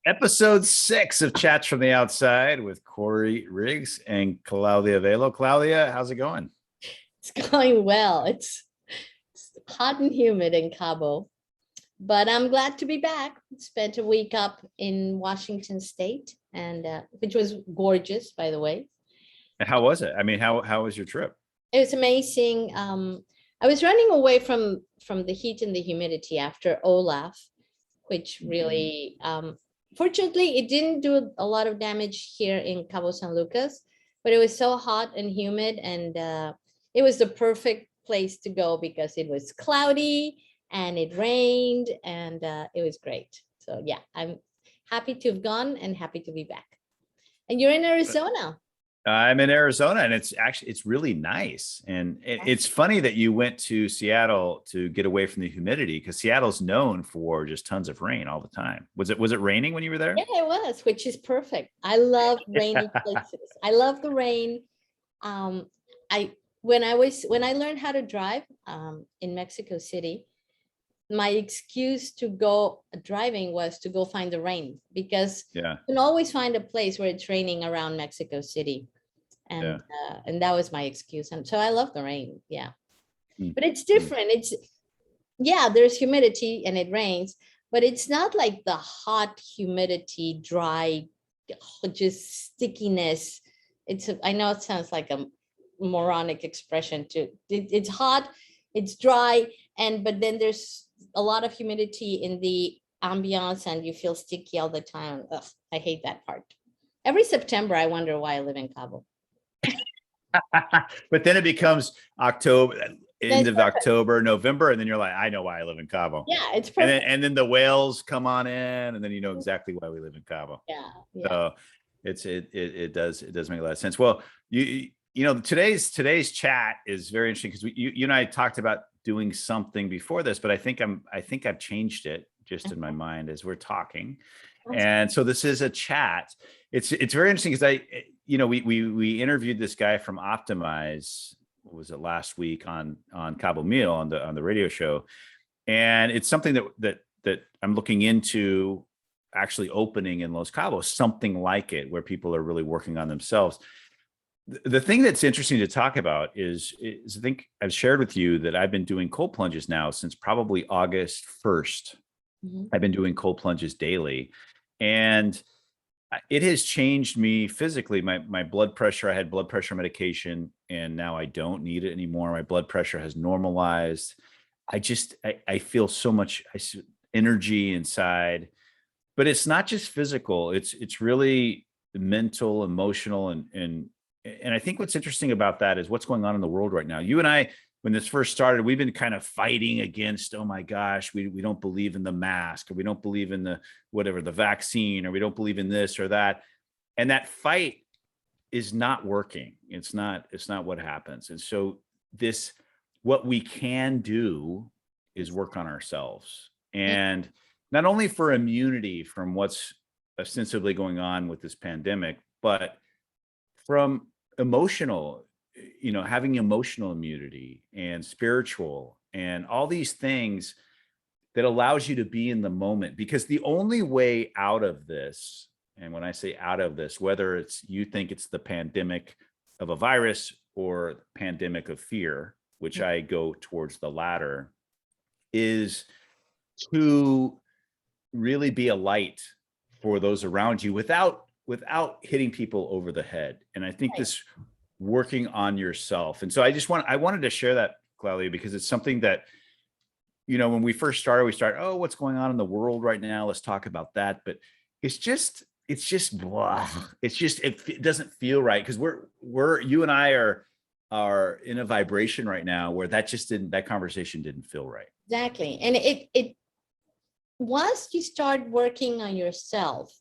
Episode 6 of Chats from the Outside with Korey Riggs and Claudia Velo. Claudia, how's it going? It's going well. It's hot and humid in Cabo, but I'm glad to be back. Spent a week up in Washington State, and which was gorgeous, by the way. And how was it? I mean, how was your trip? It was amazing. I was running away from the heat and the humidity after Olaf, which really, fortunately, it didn't do a lot of damage here in Cabo San Lucas, but it was so hot and humid, and it was the perfect place to go because it was cloudy and it rained, and it was great. So yeah, I'm happy to have gone and happy to be back. And you're in Arizona. I'm in Arizona, and it's really nice. And it's funny that you went to Seattle to get away from the humidity, because Seattle's known for just tons of rain all the time. Was it raining when you were there? Yeah, it was, which is perfect. I love rainy places. I love the rain. When I learned how to drive in Mexico City, my excuse to go driving was to go find the rain, because you can always find a place where it's raining around Mexico City. And that was my excuse. And so I love the rain. Yeah. But it's different. There's humidity and it rains, but it's not like the hot humidity, dry, just stickiness. I know it sounds like a moronic expression too. It's hot, it's dry, but then there's a lot of humidity in the ambiance and you feel sticky all the time. Ugh, I hate that part. Every September, I wonder why I live in Cabo. But then it becomes October, end of October, November, and then you're like, I know why I live in Cabo. Yeah, it's perfect. And then the whales come on in, and then you know exactly why we live in Cabo. Yeah. So it does make a lot of sense. Well, you know today's chat is very interesting, because you and I talked about doing something before this, but I think I've changed it just in my mind as we're talking. And so this is a chat. It's very interesting because we interviewed this guy from Optimize. What was it, last week on Cabo Mil on the radio show, and it's something that I'm looking into actually opening in Los Cabos, something like it, where people are really working on themselves. The thing that's interesting to talk about is I think I've shared with you that I've been doing cold plunges now since probably August 1st. I've been doing cold plunges daily, and it has changed me physically. My blood pressure, I had blood pressure medication, and now I don't need it anymore. My blood pressure has normalized. I feel so much energy inside, but it's not just physical. It's really mental, emotional, and I think what's interesting about that is what's going on in the world right now. You and I, when this first started, we've been kind of fighting against, oh my gosh, we don't believe in the mask, or we don't believe in the vaccine, or we don't believe in this or that. And that fight is not working. It's not what happens. And so what we can do is work on ourselves, and not only for immunity from what's ostensibly going on with this pandemic, but from emotional, having emotional immunity and spiritual and all these things that allows you to be in the moment. Because the only way out of this, and when I say out of this, whether you think it's the pandemic of a virus or pandemic of fear, which I go towards the latter, is to really be a light for those around you without hitting people over the head. And I think this working on yourself. And so I wanted to share that, Claudia, because it's something that, when we first started, oh, what's going on in the world right now? Let's talk about that. But it's just blah. It doesn't feel right, because you and I are in a vibration right now where that conversation didn't feel right. Exactly. And it once you start working on yourself,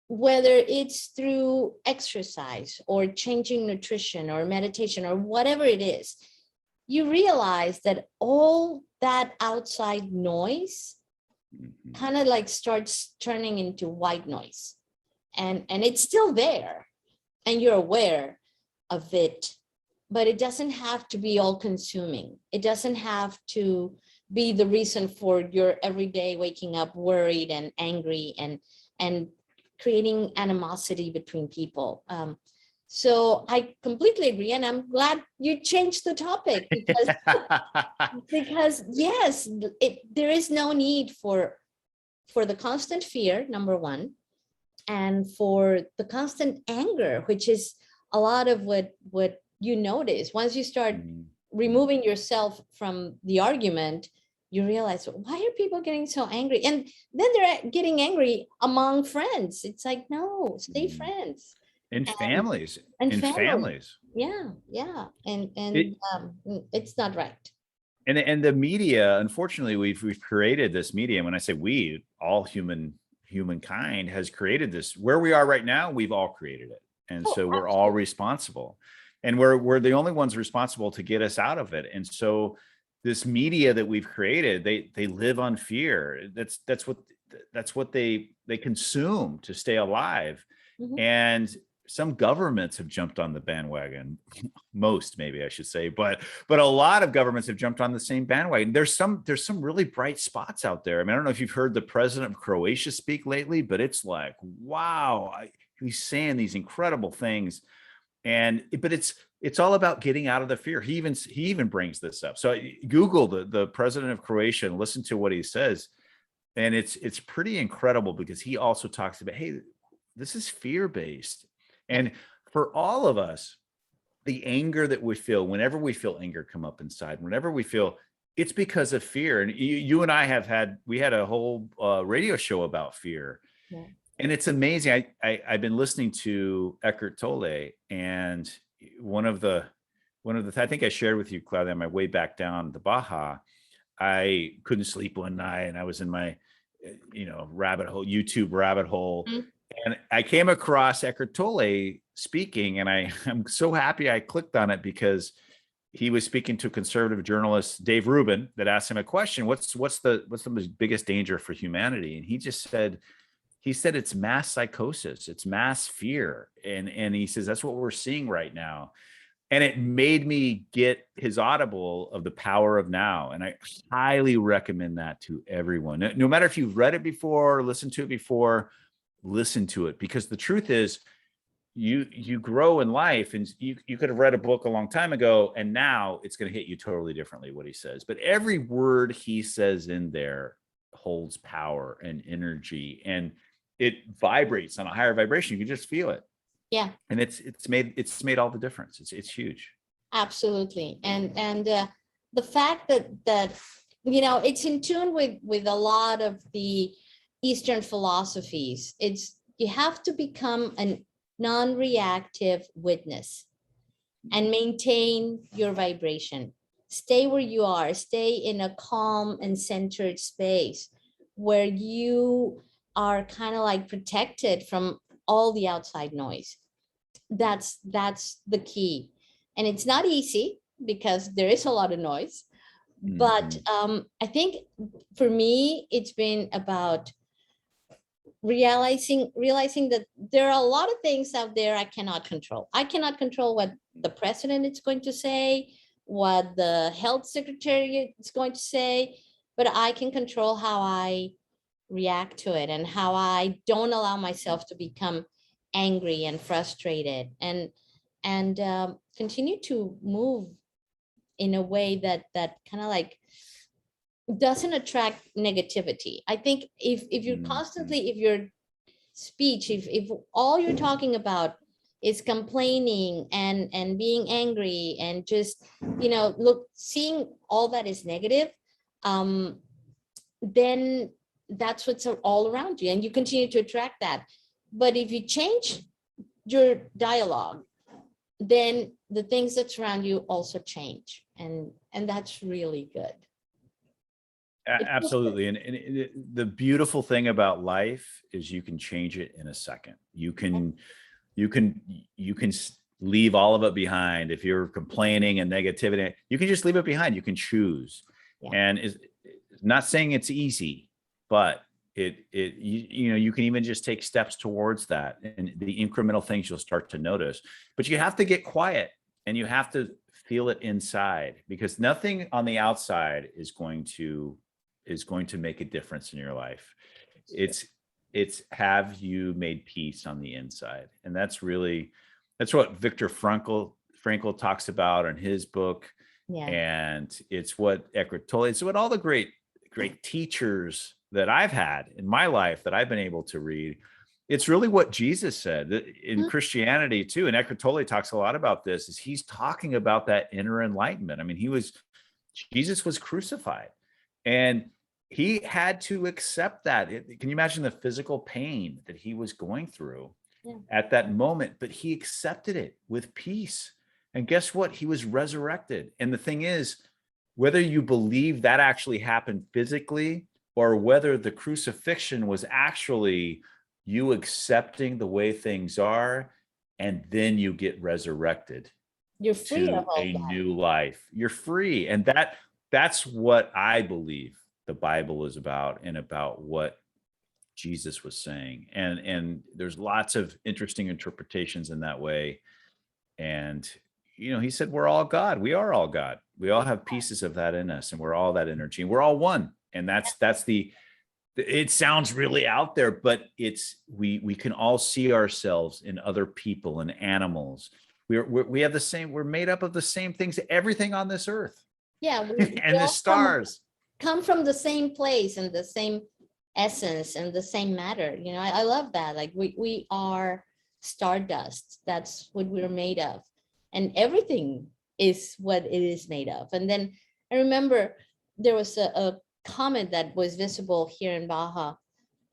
whether it's through exercise or changing nutrition or meditation or whatever it is, you realize that all that outside noise kind of like starts turning into white noise, and it's still there and you're aware of it, but it doesn't have to be all consuming. It doesn't have to be the reason for your everyday waking up worried and angry and and creating animosity between people. So I completely agree, and I'm glad you changed the topic because because yes, there is no need for the constant fear, number one, and for the constant anger, which is a lot of what you notice once you start removing yourself from the argument. You realize, why are people getting so angry? And then they're getting angry among friends. It's like, no, stay friends. In families. And In family. families. Yeah, yeah. And it's not right. And the media, unfortunately, we've created this media. When I say we, all humankind has created this. Where we are right now, we've all created it. And so we're all responsible. And we're the only ones responsible to get us out of it. And so this media that we've created, they live on fear. That's what they consume to stay alive. And some governments have jumped on the bandwagon. Most, maybe I should say, but a lot of governments have jumped on the same bandwagon. There's some really bright spots out there. I mean, I don't know if you've heard the president of Croatia speak lately, but it's like, wow, he's saying these incredible things. But it's all about getting out of the fear. He even brings this up. So Google the president of Croatia and listen to what he says. And it's pretty incredible because he also talks about, hey, this is fear-based. And for all of us, the anger that we feel, whenever we feel anger come up inside, whenever we feel, it's because of fear. And you and I we had a whole radio show about fear. Yeah. And it's amazing. I've been listening to Eckhart Tolle, and one of the I think I shared with you, Claudia, on my way back down the Baja, I couldn't sleep one night, and I was in my YouTube rabbit hole. And I came across Eckhart Tolle speaking, and I'm so happy I clicked on it because he was speaking to conservative journalist Dave Rubin that asked him a question. What's the biggest danger for humanity? And he said it's mass psychosis, it's mass fear. And he says, that's what we're seeing right now. And it made me get his Audible of The Power of Now. And I highly recommend that to everyone. No matter if you've read it before, listened to it before, listen to it, because the truth is you grow in life, and you could have read a book a long time ago, and now it's going to hit you totally differently what he says. But every word he says in there holds power and energy, and it vibrates on a higher vibration. You can just feel it. Yeah. And it's made all the difference. It's huge. Absolutely. And the fact that it's in tune with a lot of the Eastern philosophies. You have to become a non-reactive witness and maintain your vibration. Stay where you are. Stay in a calm and centered space where you are kind of like protected from all the outside noise. That's the key. And it's not easy because there is a lot of noise. But I think for me, it's been about realizing that there are a lot of things out there I cannot control. I cannot control what the president is going to say, what the health secretary is going to say, but I can control how I react to it and how I don't allow myself to become angry and frustrated, and continue to move in a way that kind of like doesn't attract negativity. I think if you're constantly, if your speech, if all you're talking about is complaining and being angry and just seeing all that is negative, then that's what's all around you, and you continue to attract that. But if you change your dialogue, then the things that surround you also change, and that's really good. Absolutely. And the beautiful thing about life is you can change it in a second. You can leave all of it behind. If you're complaining and negativity, you can just leave it behind. You can choose. Yeah. And it's not saying it's easy, but you can even just take steps towards that, and the incremental things you'll start to notice. But you have to get quiet, and you have to feel it inside, because nothing on the outside is going to make a difference in your life. it's have you made peace on the inside? And that's what Viktor Frankl talks about in his book. Yeah. And it's what Eckhart Tolle, it's what all the great teachers that I've had in my life that I've been able to read. It's really what Jesus said in Christianity too. And Eckhart Tolle talks a lot about this, is he's talking about that inner enlightenment. I mean, Jesus was crucified and he had to accept that. Can you imagine the physical pain that he was going through at that moment? But he accepted it with peace. And guess what? He was resurrected. And the thing is, whether you believe that actually happened physically or whether the crucifixion was actually you accepting the way things are, and then you get resurrected. You're free to of all a that. new life. You're free. And that's what I believe the Bible is about, and about what Jesus was saying. And there's lots of interesting interpretations in that way. And he said we're all God. We are all God. We all have pieces of that in us, and we're all that energy, and we're all one. And it sounds really out there, but we can all see ourselves in other people and animals. We have the same, we're made up of the same things, everything on this earth. Yeah. And the stars come from the same place and the same essence and the same matter. I love that. Like we are stardust. That's what we're made of. And everything is what it is made of. And then I remember there was a comet that was visible here in Baja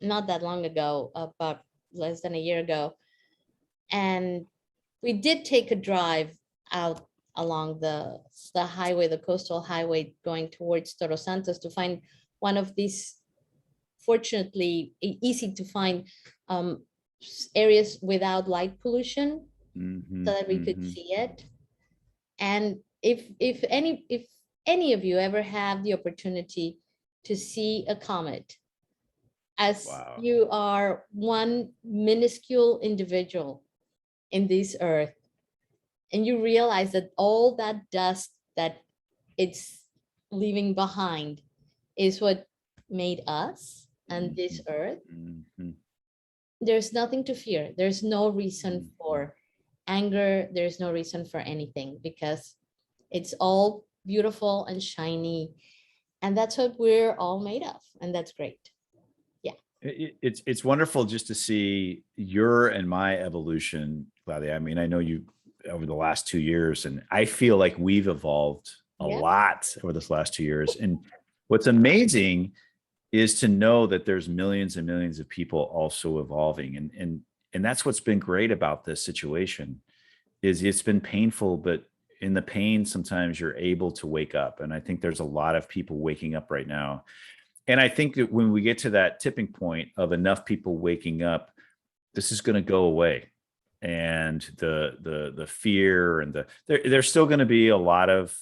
not that long ago, about less than a year ago. And we did take a drive out along the highway, the coastal highway going towards Todos Santos, to find one of these, fortunately, easy to find areas without light pollution, so that we could see it. And if any of you ever have the opportunity to see a comet, as you are one minuscule individual in this earth, and you realize that all that dust that it's leaving behind is what made us and this earth, there's nothing to fear. There's no reason for anger. There's no reason for anything, because it's all beautiful and shiny, and that's what we're all made of, and that's great. It's wonderful just to see your and my evolution, Claudia. I mean, I know you over the last 2 years, and I feel like we've evolved a lot over this last 2 years. And what's amazing is to know that there's millions and millions of people also evolving. And that's what's been great about this situation, is it's been painful, but in the pain, sometimes you're able to wake up. And I think there's a lot of people waking up right now. And I think that when we get to that tipping point of enough people waking up, this is going to go away. And the fear and there's still going to be a lot of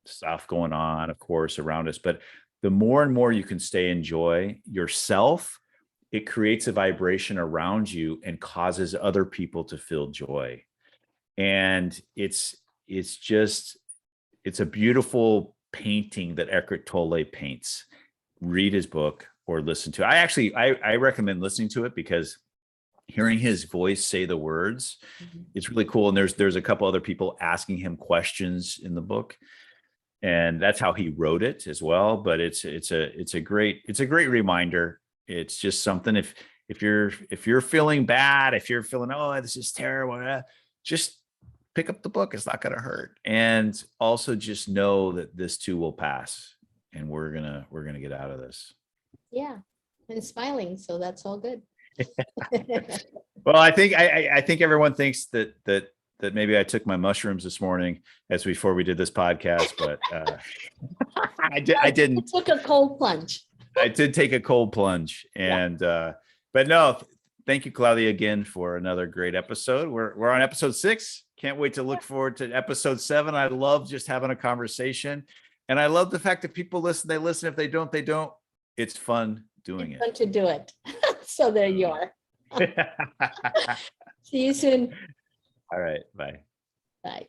stuff going on, of course, around us. But the more and more you can stay in joy yourself, it creates a vibration around you and causes other people to feel joy. And it's a beautiful painting that Eckhart Tolle paints. Read his book or listen to it. I recommend listening to it, because hearing his voice say the words, it's really cool. And there's a couple other people asking him questions in the book, and that's how he wrote it as well. But it's a great reminder. It's just something, if you're feeling bad, if you're feeling, oh, this is terrible, just pick up the book. It's not going to hurt. And also just know that this too will pass, and we're gonna get out of this. Yeah, and smiling, so that's all good. Well, I think everyone thinks that maybe I took my mushrooms this morning as before we did this podcast, but I didn't. I took a cold plunge. I did take a cold plunge, and but no, thank you, Claudia, again for another great episode. We're on episode 6. Can't wait to look forward to episode 7. I love just having a conversation. And I love the fact that people listen, they listen. If they don't, they don't. It's fun doing it. Fun to do it. So there you are. See you soon. All right. Bye. Bye.